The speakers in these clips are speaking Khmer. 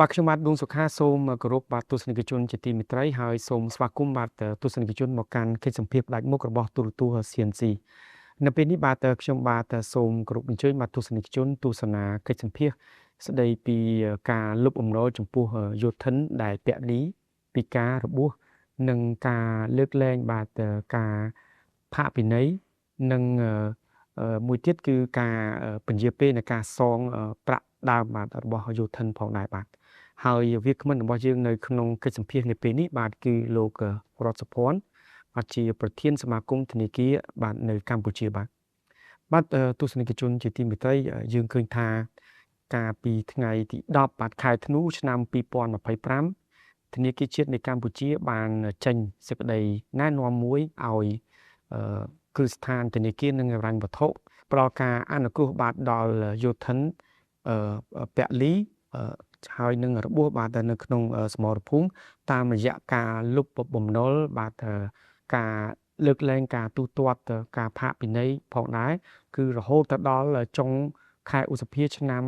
បាទខ្ញុំបាទឌួងសុខាសូមគោរពបាទទស្សនិកជនជាទីមេត្រីហើយសូមស្វាគមន៍បាទទស្សនិកជនមកកាន់កិច្ចសម្ភាសន៍ផ្ដាច់មុខរបស់ទូរទស្សន៍ CNC នៅពេលនេះបាទខ្ញុំបាទសូមគោរពអញ្ជើញបាទទស្សនិកជនទស្សនាកិច្ចសម្ភាសន៍ស្ដីពីការលុបបំណុលចំពោះយោធិនដែលពាក់លីពីការរបួសនិងការលើកលែងបាទការផាកពិន័យនិងមួយទៀតគឺការពន្យាពេលនៃការសងប្រាក់ដើមបាទរបស់យោធិនផងដែរបាទហើយវាគ្មិនរបស់យើងនៅក្នុងកិច្ចសម្ភាសន៍នាពេលនេះបាទគឺលោករតសុភ័ណ្ឌបាទជាប្រធានសមាគមធនាគារបាទនៅកម្ពុជាបាទទស្សនិកជនជាទីមេត្រីយើងឃើញថាកាលពីថ្ងៃទី10បាទខែធ្នូឆ្នាំ2025ធនាគារជាតិនៃកម្ពុជាបានចេញសេចក្តីណែនាំមួយឲ្យគ្រឹះស្ថានធនាគារនិងហិរញ្ញវត្ថុផ្ដល់ការអនុគ្រោះបាទដល់យោធិនពលីហើយនឹងរបួសបាទនៅក្នុងសមរភូមិតាមរយៈការលុបបំណុលបាទការលើកលែងការទូទាត់ការផាកពិន័យផងដែរគឺរហូតទៅដល់ចុងខែឧសភាឆ្នាំ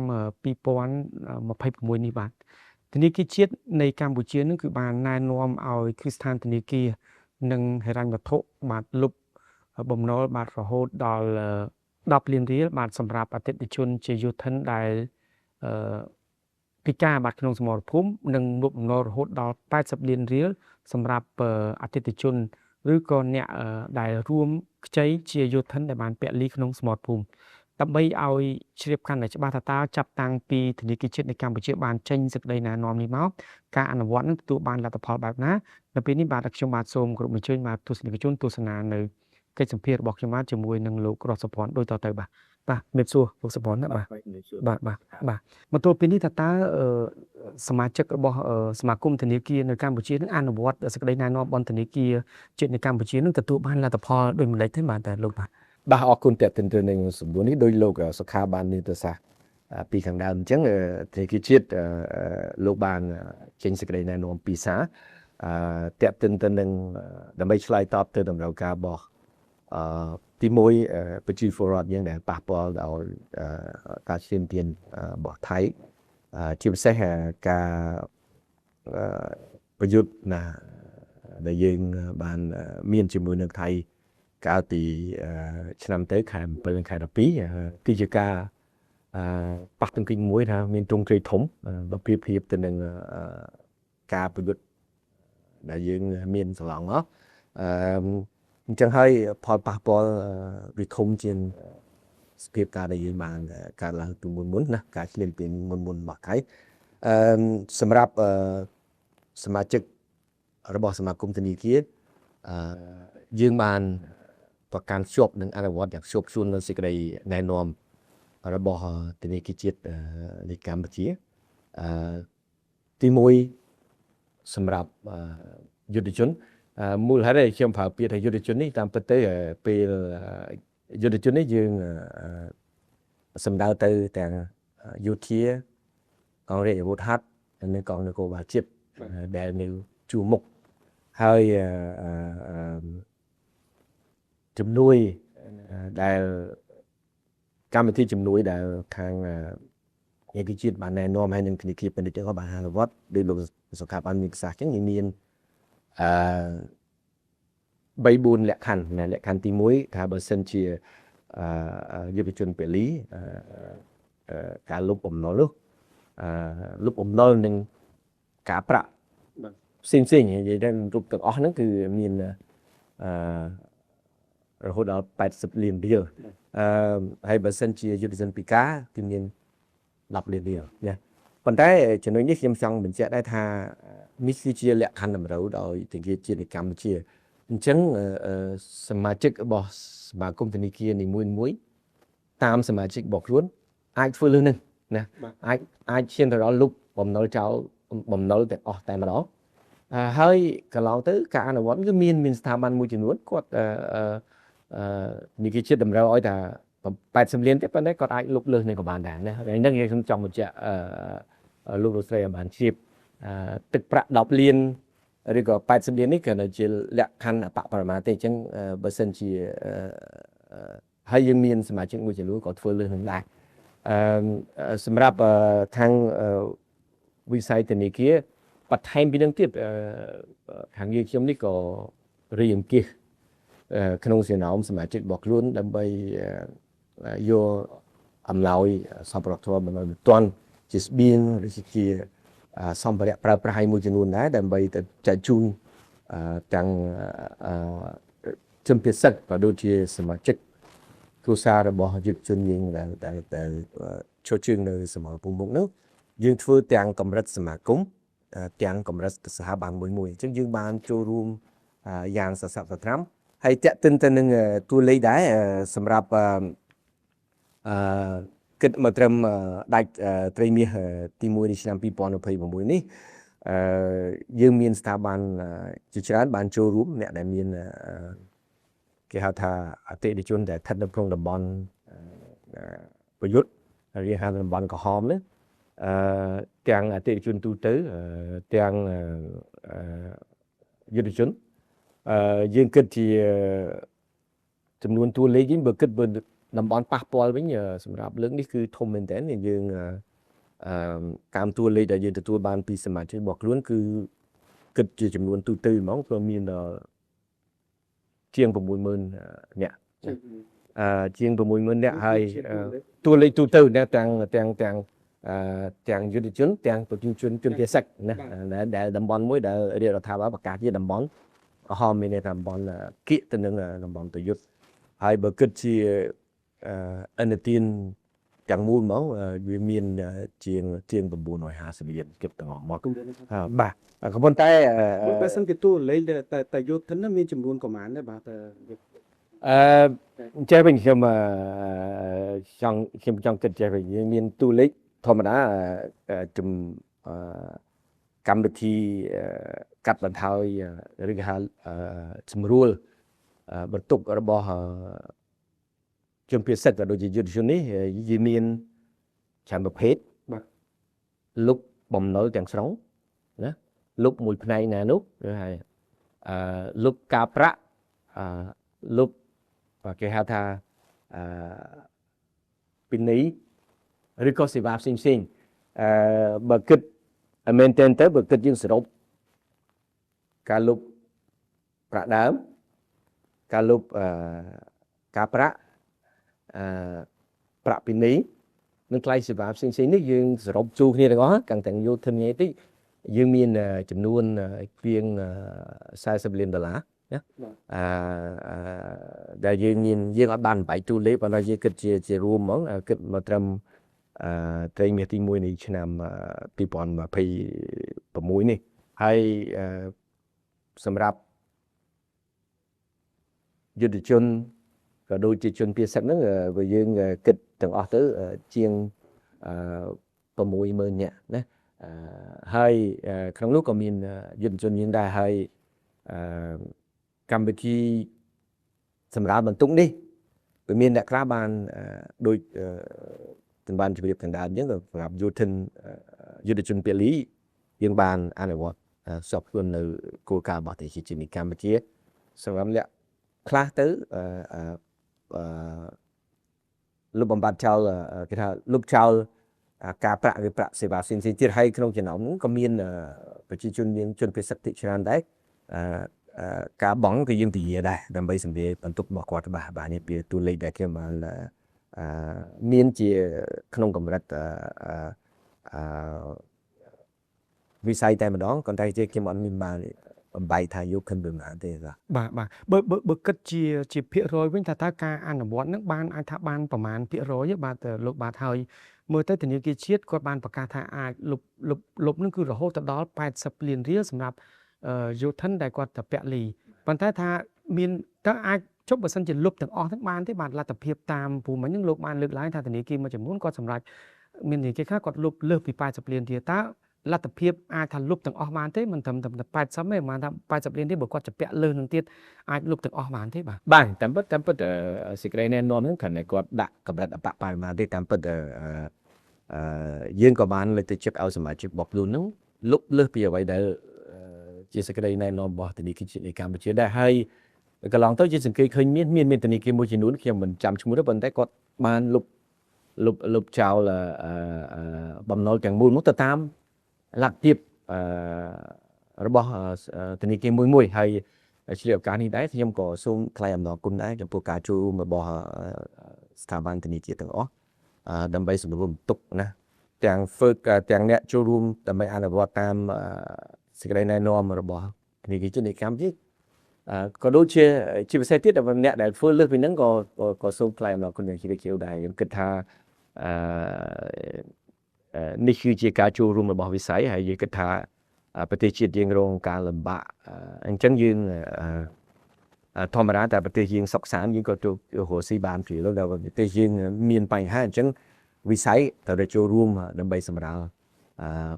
2026នេះបាទធនាគារជាតិនៃកម្ពុជានឹងគឺបានណែនាំឲ្យគ្រឹះស្ថានធនាគារនិងហិរញ្ញវត្ថុបាទលុបបំណុលបាទរហូតដល់10លានរៀលបាទសម្រាប់អតិថិជនជាយោធិនដែលពិការបាទក្នុងសមរភូមិនិងលុបបំណុលរហូតដល់80លានរៀលសម្រាប់អតិថិជនឬក៏អ្នកដែលរួមខ្ចីជាយោធិនដែលបានពាក់លីក្នុងសមរភូមិដើម្បីឲ្យជ្រាបកាន់តែច្បាស់ថាតើចាប់តាំងពីធនាគារជាតិនៃកម្ពុជាបានចេញសេចក្តីណែនាំនេះមកការអនុវត្តនឹងទទួលបានលទ្ធផលបែបណានៅពេលនេះបាទខ្ញុំបាទសូមគោរពអញ្ជើញបាទទស្សនិកជនទស្សនានៅកិច្ចសម្ភាសន៍របស់ខ្ញុំបាទជាមួយនឹងលោករតសុភ័ណ្ឌដូចតទៅបាទមេបសួរលោកសុភ័ណ្ឌណាបាទមកទល់ពេលនេះតើសមាជិករបស់សមាគមធនាគារនៅកម្ពុជានឹងអនុវត្តសេចក្តីណែនាំរបស់ធនាគារជាតិនៃកម្ពុជានឹងទទួលបានលទ្ធផលដូចម្តេចទេបាទតែលោកបាទអរគុណតេតិនទៅនឹងសំណួរនេះដោយលោកសុខាបានមានប្រសាសន៍ពីខាងដើមអញ្ចឹងធនាគារជាតិលោកបានចេញសេចក្តីណែនាំពីសារតេតិនទៅនឹងដើម្បីឆ្លើយតបទៅតម្រូវការរបស់ទី1ប្រជាពលរដ្ឋយើងដែលប៉ះពាល់ដោយការឈានទានរបស់ថៃជាពិសេសការប្រយុទ្ធណាដែលយើងបានមានជាមួយនឹងថៃកាលពីឆ្នាំទៅខែ7ខែ12គឺជាការប៉ះទង្គិចមួយថាមានទ្រង់ទ្រាយធំបើប្រៀបធៀបទៅនឹងការប្រយុទ្ធដែលយើងមានសន្លងមកអញ្ចឹងហើយផលប៉ះពាល់វាធំជាងសភាពការដែលយើងបានកើតឡើងពីមុនណាការឆ្លៀនពីមុនរបស់ថៃសម្រាប់សមាជិករបស់សមាគមធនាគារយើងបានប្រកាន់ជាប់នឹងអនុវត្តយ៉ាងខ្ជាប់ខ្ជួននៅសេចក្តីណែនាំរបស់ធនាគារជាតិនៃកម្ពុជាទី1សម្រាប់យុទ្ធជនមូលហេតុខ្ញុំប្រើពាក្យថាយុទ្ធជននេះតាមពិតទៅពេលយុទ្ធជននេះយើងសម្ដៅទៅទាំងយោធាកងរាជអាវុធហត្ថនិងកងនគរបាលជាតិដែលនៅជួរមុខហើយជំនួយដែលកម្មវិធីជំនួយដែលខាងធនាគារជាតិបានណែនាំឲ្យនឹងធនាគារពាណិជ្ជក៏បានអនុវត្តដោយលោកសុខាបានមានប្រសាសន៍អញ្ចឹងមាន3-4លក្ខខណ្ឌលក្ខខណ្ឌទី1ថាបើសិនជាយុវជនពលីការលុបបំណុលនោះលុបបំណុលនឹងការប្រាក់ផ្សេងនិយាយទៅរូបទាំងអស់ហ្នឹងគឺមានរហូតដល់80លានរៀលហើយបើសិនជាយុទ្ធជនពិការគឺមាន10លានរៀលណាប៉ុន្តែចំណុចនេះខ្ញុំចង់បញ្ជាក់ដែរថានេះគឺជាលក្ខខណ្ឌតម្រូវដោយធនាគារជាតិនៃកម្ពុជាអញ្ចឹងសមាជិករបស់សមាគមធនាគារនីមួយតាមសមាជិករបស់ខ្លួនអាចធ្វើលើនឹងណាអាចឈានទៅដល់លុបបំណុលចោលបំណុលទាំងអស់តែម្ដងហើយកន្លងទៅការអនុវត្តគឺមានស្ថាប័នមួយចំនួនគាត់ធនាគារជាតិតម្រូវឲ្យថា80លានទេប៉ុន្តែគាត់អាចលុបលើសនឹងក៏បានដែរណាហើយហ្នឹងខ្ញុំចង់បញ្ជាក់លោកលោកស្រីបានជ្រាបទឹកប្រាក់10លានឬក៏80លាននេះគ្រាន់តែជាលក្ខខណ្ឌអបបរមាទេអញ្ចឹងបើសិនជាហើយយើងមានសមាជិកមួយចំនួនក៏ធ្វើលើសនឹងដែរសម្រាប់ខាង វិស័យធនាគារបន្ថែមពីនឹងទៀតខាងយើងខ្ញុំនេះក៏រៀបអង្គាសក្នុងចំណោមសមាជិករបស់ខ្លួនដើម្បីយកអំណោយសម្រាប់ធម៌មិនទាន់ជាស្បៀងឬជាសម្ភារៈប្រើប្រាស់ឲ្យមួយចំនួនដែរដើម្បីទៅចែកជូនទាំងជនពិសេសក៏ដូចជាសមាជិកគ្រួសាររបស់យុវជនយើងដែលចូលជើងនៅសមរភូមិមុខនោះយើងធ្វើទាំងកម្រិតសមាគមទាំងកម្រិតសហបានមួយអញ្ចឹងយើងបានចូលរួមយ៉ាងសស័កសត្រាំហើយតាក់ទិនទៅនឹងតួលេខដែរសម្រាប់គិតមកត្រឹមដាច់ត្រីមាសទី1នៃឆ្នាំ2026នេះយើងមានស្ថាប័នជាច្រើនបានចូលរួមអ្នកដែលមានគេហៅថាអតិថិជនដែលស្ថិតនៅក្នុងតំបន់ប្រយុទ្ធរៀបហៅតំបន់ក្រហមនេះទាំងអតិថិជនទូទៅទាំងយុទ្ធជនយើងគិតជាចំនួនតួលេខវិញបើគិតបើតំបន់ប៉ះពាល់វិញសម្រាប់លើកនេះគឺធំមែនតើយើងតាមតួលេខដែលយើងទទួលបានពីសមាជិករបស់ខ្លួនគឺគិតជាចំនួនទូទៅហ្មងព្រោះមានជាង 60000 នាក់ជាង 60000 នាក់ហើយតួលេខទូទៅទាំងយុទ្ធជនទាំងប្រជាជនភាសាណាដែលតំបន់មួយដែលរាជរដ្ឋាភិបាលប្រកាសជាតំបន់ក្រហមមានតំបន់គៀកទៅនឹងតំបន់ប្រយុទ្ធហើយបើគិតជាឥណទានទាំងមូលហ្មងវាមានជាង950លានគិតទាំងអស់មកបាទក៏ប៉ុន្តែបើសិនគេតួលេខតែយុទ្ធនមានចំនួនប្រមាណដែរបាទចេះវិញខ្ញុំចង់គិតចេះវិញមានតួលេខធម្មតាកម្មវិធីកាត់បន្ថយឬគេហៅសម្រួលបន្ទុករបស់ជនពិសេសក៏ដូចជាយុទ្ធជននេះវាមានច្រើនប្រភេទបាទលុបបំណុលទាំងស្រុងណាលុបមួយផ្នែកណានោះគឺហើយលុបការប្រាក់លុបគេហៅថាពីនីឬក៏សេវាផ្សេងបើគិតមែនទែនទៅបើគិតយើងសរុបការលុបប្រាក់ដើមការលុបការប្រាក់ប្រាក់ពីនីនិងថ្លៃសេវាផ្សេងនេះយើងសរុបជួគ្នាទាំងអស់ទាំងយោធិននេះតិចយើងមានចំនួនជាង$40 លានណាដែលយើងអត់បានបែកទូលេខប៉ុន្តែយើងគិតជារួមហ្មងគិតមកត្រឹមត្រីមាសទី1នៃឆ្នាំ2026នេះហើយសម្រាប់យុទ្ធជនក៏ដូចជាជនភាសាហ្នឹងបើយើងគិតទាំងអស់ទៅជាង60000នាក់ណាហើយក្នុងនោះក៏មានយុទ្ធជនយើងដែរហើយកម្មវិធីសម្រាប់បន្ទុកនេះវាមានអ្នកខ្លះបានដូចទាំងបានជម្រាបខាងដើមអញ្ចឹងសម្រាប់យុទ្ធជនពលីយើងបានអនុវត្តសពខ្លួននៅគោលការណ៍របស់ប្រជាជាតិកម្ពុជាសម្រាប់អ្នកខ្លះទៅលុបបំបត្តិចោលគេថាលុបចោលការប្រាក់ឬប្រាក់សេវាផ្សេងទៀតហើយក្នុងចំណោមនោះក៏មានប្រជាជនមានជនពិសេសច្រើនដែរការបង់ក៏យើងធានាដែរដើម្បីសម្ភារបន្ទុករបស់គាត់បាទនេះវាតួលេខដែលខ្ញុំបានមានជាក្នុងកម្រិតវិស័យតែម្ដងប៉ុន្តែខ្ញុំអត់មានបានបំបែកថាយកขึ้นប្រមាណទេបាទបើគិតជាភាគរយវិញថាតើការអនុវត្តនឹងបានអាចថាបានប្រមាណភាគរយបាទលោកបាទហើយមើលទៅធនាគារជាតិគាត់បានប្រកាសថាអាចលុបនឹងគឺរហូតដល់$80 លានសម្រាប់យោធិនដែលគាត់ទៅពាក់លីប៉ុន្តែថាមានតើអាចជប់បើសិនជាលុបទាំងអស់ទាំងបានទេបាទលទ្ធភាពតាមព្រោះមិញនឹងលោកបានលើកឡើងថាធនាគារមួយចំនួនគាត់សម្រាប់មានធនាគារខ្លះគាត់លុបលើសពី$80 លានទៀតតើលទ្ធភាពអាចថាលុបទាំងអស់បានទេមិនត្រឹមតែ80ទេប្រហែលថា$80 លានទេបើគាត់ចាក់លើសនឹងទៀតអាចលុបទាំងអស់បានទេបាទតាមពិតសេចក្តីណែនាំហ្នឹងគ្រាន់តែគាត់ដាក់កម្រិតអបបរមាទេតាមពិតយើងក៏បានលើកទឹកចិត្តឲ្យសមាជិករបស់ខ្លួនហ្នឹងលុបលើសពីអ្វីដែលជាសេចក្តីណែនាំរបស់ធនាគារជាតិកម្ពុជាដែរហើយកន្លងទៅជាសង្កេតឃើញមានធនាគារមួយចំនួនខ្ញុំមិនចាំឈ្មោះទេប៉ុន្តែគាត់បានលុបចោលបំណុលទាំងមូលមកទៅតាម លទ្ធភាពរបស់ធនាគារមួយហើយឆ្លៀតឱកាសនេះដែរខ្ញុំក៏សូមថ្លែងអំណរគុណដែរចំពោះការចូលរួមរបស់ស្ថាប័នធនាគារទាំងអស់ដើម្បីសម្រួលបន្ទុកណាទាំងទាំងអ្នកចូលរួមដើម្បីអនុវត្តតាមសេចក្តីណែនាំរបស់ធនាគារជាតិនៃកម្ពុជាក៏ដូចជាពិសេសទៀតដល់អ្នកដែលធ្វើលើសពីហ្នឹងក៏សូមថ្លែងអំណរគុណយ៉ាងជ្រាលជ្រៅដែរខ្ញុំគិតថានេះគឺជាការចូលរួមរបស់វិស័យហើយយើងគិតថាប្រទេសជាតិយើងរងការលំបាកអញ្ចឹងយើងធម្មតាតែប្រទេសយើងសុខសាន្តយើងក៏ចូលរស់ស៊ីបានព្រាលដល់ប្រទេសយើងមានបញ្ហាអញ្ចឹងវិស័យត្រូវចូលរួមដើម្បីសម្រាល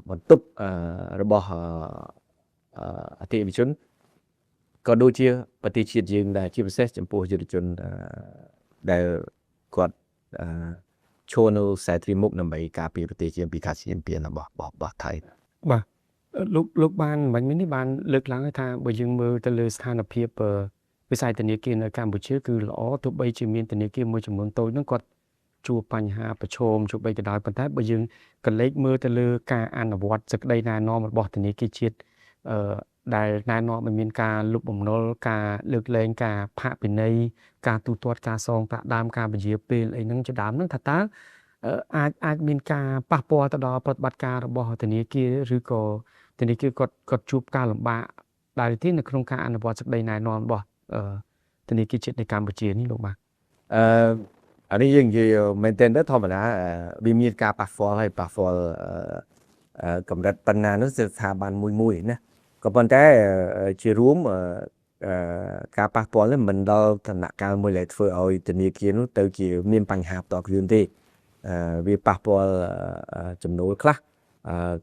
បន្ទុករបស់អតិថិជនក៏ដូចជាប្រទេសជាតិយើងដែរជាពិសេសចំពោះយុវជនដែលគាត់ឈរនៅខ្សែទ្វារមុខដើម្បីការពារប្រទេសជាតិពីការឈានពានរបស់ថៃបាទលោកបានមិញនេះបានលើកឡើងថាបើយើងមើលទៅលើស្ថានភាពវិស័យធនាគារនៅកម្ពុជាគឺល្អទោះបីជាមានធនាគារមួយចំនួនតូចហ្នឹងគាត់ជួបបញ្ហាប្រឈមជួបបីក៏ដោយប៉ុន្តែបើយើងកលេចមើលទៅលើការអនុវត្តសេចក្តីណែនាំរបស់ធនាគារជាតិដែលណែនាំឲ្យមានការលុបបំណុលការលើកលែងការផាកពិន័យការទូទាត់ការសងប្រាក់ដើមការពន្យាពេលអីហ្នឹងជាដើមហ្នឹងថាតើអាចមានការប៉ះពាល់ទៅដល់ប្រតិបត្តិការរបស់ធនាគារឬក៏ធនាគារគាត់ជួបការលំបាកដែរទេនៅក្នុងការអនុវត្តសេចក្តីណែនាំរបស់ធនាគារជាតិនៃកម្ពុជានេះលោកបាទអានេះយើងនិយាយមែនទែនទៅធម្មតាវាមានការប៉ះពាល់ហើយប៉ះពាល់កម្រិតប៉ុណ្ណានោះស្ថាប័នមួយណាក៏ប៉ុន្តែជារួមការប៉ះពាល់នេះមិនដល់ឋានៈកាលមួយដែលធ្វើឲ្យធនាគារនោះទៅជាមានបញ្ហាផ្ទាល់ខ្លួនទេវាប៉ះពាល់ចំណូលខ្លះ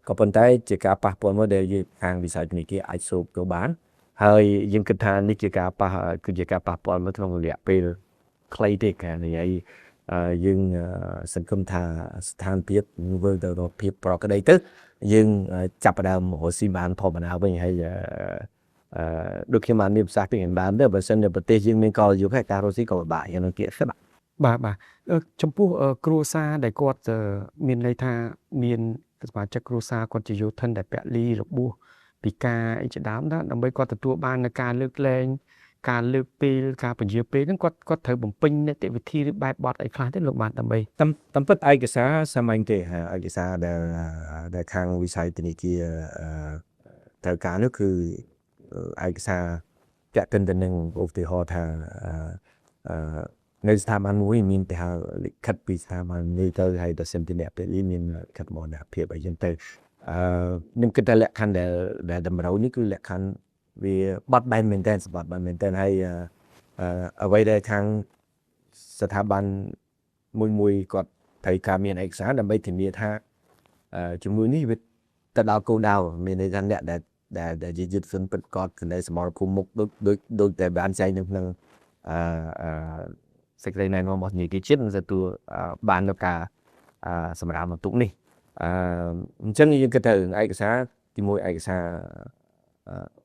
ក៏ប៉ុន្តែជាការប៉ះពាល់មួយដែលយើងខាងវិស័យធនាគារអាចសូបទៅបានហើយយើងគិតថានេះជាការប៉ះពាល់មួយក្នុងរយៈពេលខ្លីទេការនិយាយយើងសង្ឃឹមថាស្ថានភាពវិលទៅរកភាពប្រក្រតីទៅយើងចាប់ផ្ដើមរស់ស៊ីបានធម្មតាវិញហើយដូចខ្ញុំបានមានប្រសាសន៍ពីខាងដើមទៅបើសិនជាប្រទេសយើងមានកលយុគហើយការរស់ស៊ីក៏ពិបាកយ៉ាងនឹងទៀតបាទចំពោះគ្រួសារដែលគាត់មានន័យថាមានសមាជិកគ្រួសារគាត់ជាយោធិនដែលពលីរបួសពិការអីជាដើមណាដើម្បីគាត់ទទួលបាននៅការលើកលែងការលើកពេលការពន្យាពេលហ្នឹងគាត់ត្រូវបំពេញនីតិវិធីឬបែបបទអីខ្លះទេលោកបានដើម្បីតាមពិតឯកសារសាមញ្ញទេឯកសារដែលខាងវិស័យធនាគារត្រូវការនោះគឺឯកសារចាក់ទិនទៅនឹងឧទាហរណ៍ថានៅស្ថាប័នមួយមានតែលិខិតពីស្ថាប័ននេះទៅហើយដល់សិនទីអ្នកពេលនេះមានលិខិតមរណភាពអីចឹងទៅខ្ញុំគិតថាលក្ខខណ្ឌដែលតម្រូវនេះគឺលក្ខខណ្ឌវាបត់បែនមែនតើសម្បត្តិបែនមែនតើហើយអ្វីដែលខាងស្ថាប័នមួយគាត់ត្រូវការមានឯកសារដើម្បីធានាថាជំនួយនេះវាទៅដល់គោលដៅមានន័យថាអ្នកដែលជាយុទ្ធជនពិតប្រាកដនៅសមរភូមិមុខដូចតែបានចែងនៅក្នុងសេចក្តីណែនាំរបស់ធនាគារជាតិនឹងទទួលបាននៅការសម្រាប់បន្ទុកនេះអញ្ចឹងយើងគិតថាឯកសារទីមួយឯកសារ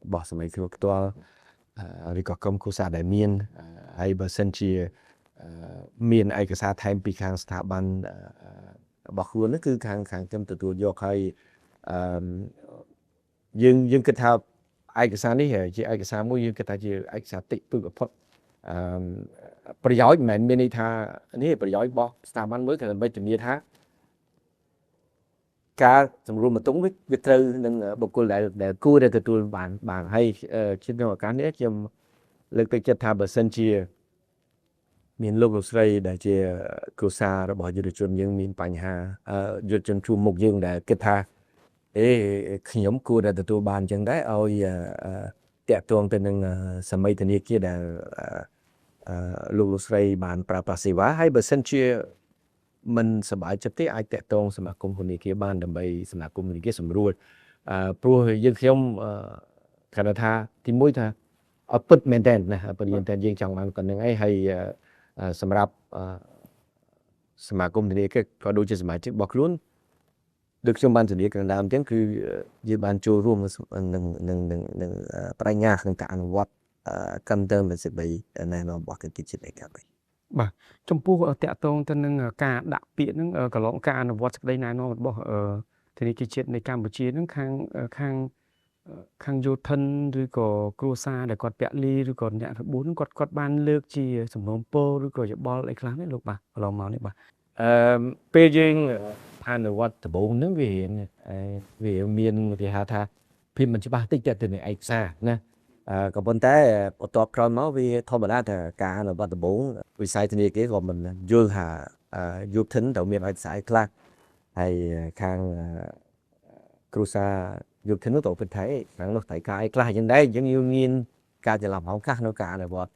របស់សម័យខ្លួនផ្ទាល់ឬក៏ក្រុមគ្រួសារដែលមានហើយបើសិនជាមានឯកសារថែមពីខាងស្ថាប័នរបស់ខ្លួននោះគឺខាងខ្ញុំទទួលយកហើយយើងគិតថាឯកសារនេះជាឯកសារមួយយើងគិតថាជាឯកសារតិចពឹកបំផុតប្រយោជន៍មិនមែនមានន័យថានេះប្រយោជន៍របស់ស្ថាប័នមួយគឺដើម្បីធានាថាការសម្រួលបន្ទុកវាត្រូវនឹងបុគ្គលដែលគួរតែទទួលបានហើយជាក្នុងឱកាសនេះខ្ញុំលើកទឹកចិត្តថាបើសិនជាមានលោកស្រីដែលជាគ្រួសាររបស់យុវជនយើងមានបញ្ហាយុវជនជួបមុខយើងដែលគិតថាខ្ញុំគួរតែទទួលបានអញ្ចឹងដែរឲ្យតាក់ទងទៅនឹងសម័យធនាគារដែលលោកស្រីបានប្រើប្រាស់សេវាហើយបើសិនជាមិនសប្បាយចិត្តទេអាចតាក់ទងសមាគមធនាគារបានដើម្បីសមាគមធនាគារសម្រួលព្រោះយើងខ្ញុំគាត់ថាទីមួយថាអត់ពិតមែនតើណាព្រោះតែយើងចង់បានប៉ុណ្្នឹងឯងហើយសម្រាប់សមាគមធនាគារក៏ដូចជាសមាជិករបស់ខ្លួនដូចខ្ញុំបានធានាខាងដើមចឹងគឺយើងបានចូលរួមនឹងបញ្ញាក្នុងការអនុវត្តកម្មទៅមិនសិបីណែនាំរបស់កិច្ចជាតិឯកភាពបាទចំពោះតាក់ទងទៅនឹងការដាក់ពាក្យហ្នឹងកន្លងការអនុវត្តសេចក្តីណែនាំរបស់ ធនាគារជាតិនៃកម្ពុជាហ្នឹងខាងយោធិនឬក៏គ្រួសារដែលគាត់ពាក់លីឬក៏អ្នករបួសហ្នឹងគាត់បានលើកជាសំណូមពរឬក៏យោបល់អីខ្លះនេះលោកបាទកន្លងមកនេះបាទ ពេលយើងអនុវត្តដំបូងហ្នឹងវាមានគេហៅថាភាពមិនច្បាស់តិចទៅនឹងឯកសារណាក៏ប៉ុន្តែបន្ទាប់ក្រោយមកវាធម្មតាថាការអនុវត្តដំបូងវិស័យធនាគារក៏មិនយល់ថាយុទ្ធិនទៅមានឯកសារខ្លះហើយខាងគ្រូសាយុទ្ធិននោះទៅពិតថៃខាងនោះថៃកាយខ្លះយ៉ាងដែរយើងមានការច្រឡំហោខ្លះនៅការអនុវត្ត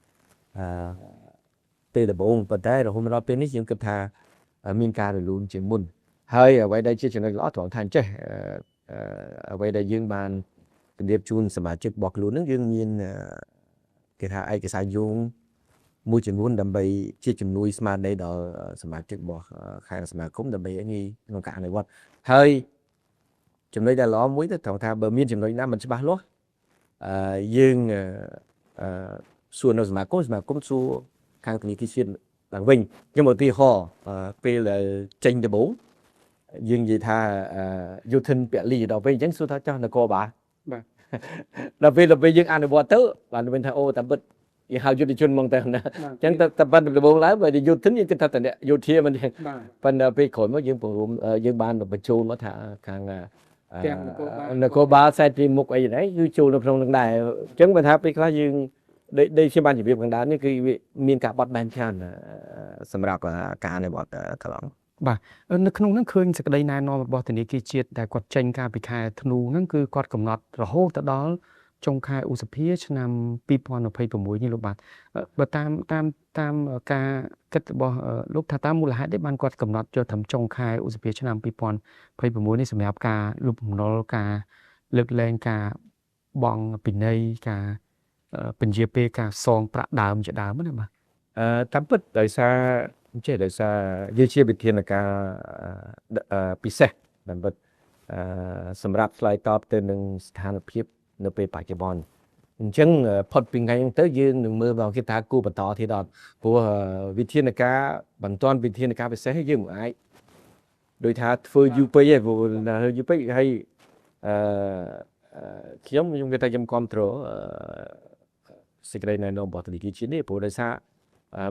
ពេលដំបូងប៉ុន្តែរហូតមកដល់ពេលនេះយើងគិតថាមានការរលូនជាងមុនហើយអ្វីដែលជាចំណុចល្អត្រង់ថាចេះអ្វីដែលយើងបានជំរាបជូនសមាជិករបស់ខ្លួននឹងយើងមានគេថាឯកសារយោងមួយចំនួនដើម្បីជាជំនួយស្មារតីដល់សមាជិករបស់ខាងសមាគមដើម្បីឲ្យងាយក្នុងការអនុវត្តហើយចំណុចដែលល្អមួយទៅត្រង់ថាបើមានចំណុចណាមិនច្បាស់លាស់យើងសួរនៅសមាគមសួរខាងធនាគារជាតិឡើងវិញខ្ញុំឧទាហរណ៍ពេលចេញដំបូងយើងនិយាយថាយុទ្ធិនពលីដល់ពេលអញ្ចឹងសួរថាចោះនគរបាលបាទដល់ពេលយើងអនុវត្តទៅបានវិញថាអូតាពិតយើងហៅយុទ្ធជនមកទៅណាអញ្ចឹងតែប៉ុន្តែដំបូងឡើយបើយុទ្ធិនយើងគិតថាតអ្នកយោធាមិនទេប៉ុន្តែពេលក្រោយមកយើងបានបញ្ចូលមកថាខាងនគរបាលខ្សែទីមុខអីហ្នឹងគឺចូលនៅក្នុងនឹងដែរអញ្ចឹងបើថាពេលខ្លះយើងដែលខ្ញុំបានជម្រាបខាងដើមនេះគឺមានការបត់បែនច្រើនសម្រាប់ការអនុវត្តកន្លងបាទនៅក្នុងហ្នឹងឃើញសេចក្តីណែនាំរបស់ធនាគារជាតិដែលគាត់ចេញកាលពីខែធ្នូហ្នឹងគឺគាត់កំណត់រហូតទៅដល់ចុងខែឧសភាឆ្នាំ2026នេះលោកបាទបើតាមការគិតរបស់លោកថាតាមមូលហេតុនេះបានគាត់កំណត់យកត្រឹមចុងខែឧសភាឆ្នាំ2026នេះសម្រាប់ការលុបបំណុលការលើកលែងការបង់ពិន័យការពន្យាពេលការសងប្រាក់ដើមជាដើមណាបាទតាមពិតដោយសារយើងជាវិធានការពិសេសតាមពិតសម្រាប់ឆ្លើយតបទៅនឹងស្ថានភាពនៅពេលបច្ចុប្បន្នអញ្ចឹងផុតពីថ្ងៃហ្នឹងទៅយើងនឹងមើលមកគេថាគូបន្តទៀតដល់ព្រោះវិធានការបន្ទាន់វិធានការពិសេសយើងមិនអាចដោយថាធ្វើយូរពេកឯងព្រោះយូរពេកហើយខ្ញុំគិតថាខ្ញុំគ្រប់គ្រងសេចក្តីណែនាំរបស់ធនាគារជាតិនេះព្រោះដោយសារ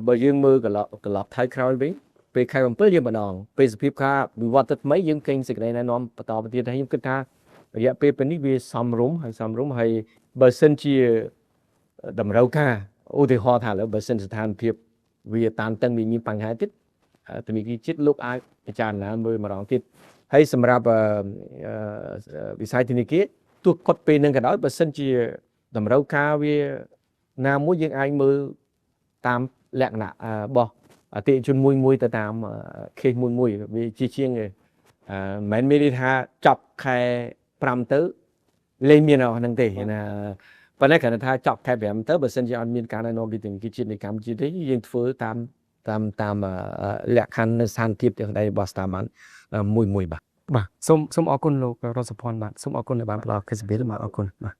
បើយើងមើលកន្លងថៃក្រោយវិញពេលខែ7យើងម្ដងពេលសភាពការវិវត្តទៅថ្មីយើងកេញសេចក្តីណែនាំបន្តទៅទៀតហើយខ្ញុំគិតថារយៈពេលពេលនេះវាសមរម្យហើយបើសិនជាតម្រូវការឧទាហរណ៍ថាឥឡូវបើសិនស្ថានភាពវាតានតឹងមានបញ្ហាទៀតធនាគារជាតិលោកអាចពិចារណាមើលម្ដងទៀតហើយសម្រាប់វិស័យធនាគារទោះគាត់ពេលនឹងក៏ដោយបើសិនជាតម្រូវការវាណាមួយយើងអាចមើលតាមលក្ខណៈរបស់អតិថិជនមួយទៅតាមខេសមួយវាជាជាងមិនមែនមានថាចាប់ខែ5ទៅលេងមានអស់ហ្នឹងទេណាប៉ុន្តែគ្រាន់តែថាចាប់ខែ5ទៅបើសិនជាអត់មានការណែនាំពីធនាគារជាតិនៃកម្ពុជាទេយើងធ្វើតាមលក្ខខណ្ឌនៅស្ថានភាពទាំងដៃរបស់ស្ថាប័នមួយបាទសូមអរគុណលោករសុភ័ណ្ឌបាទសូមអរគុណដែលបានផ្ដល់កិច្ចសភាបាទអរគុណបាទ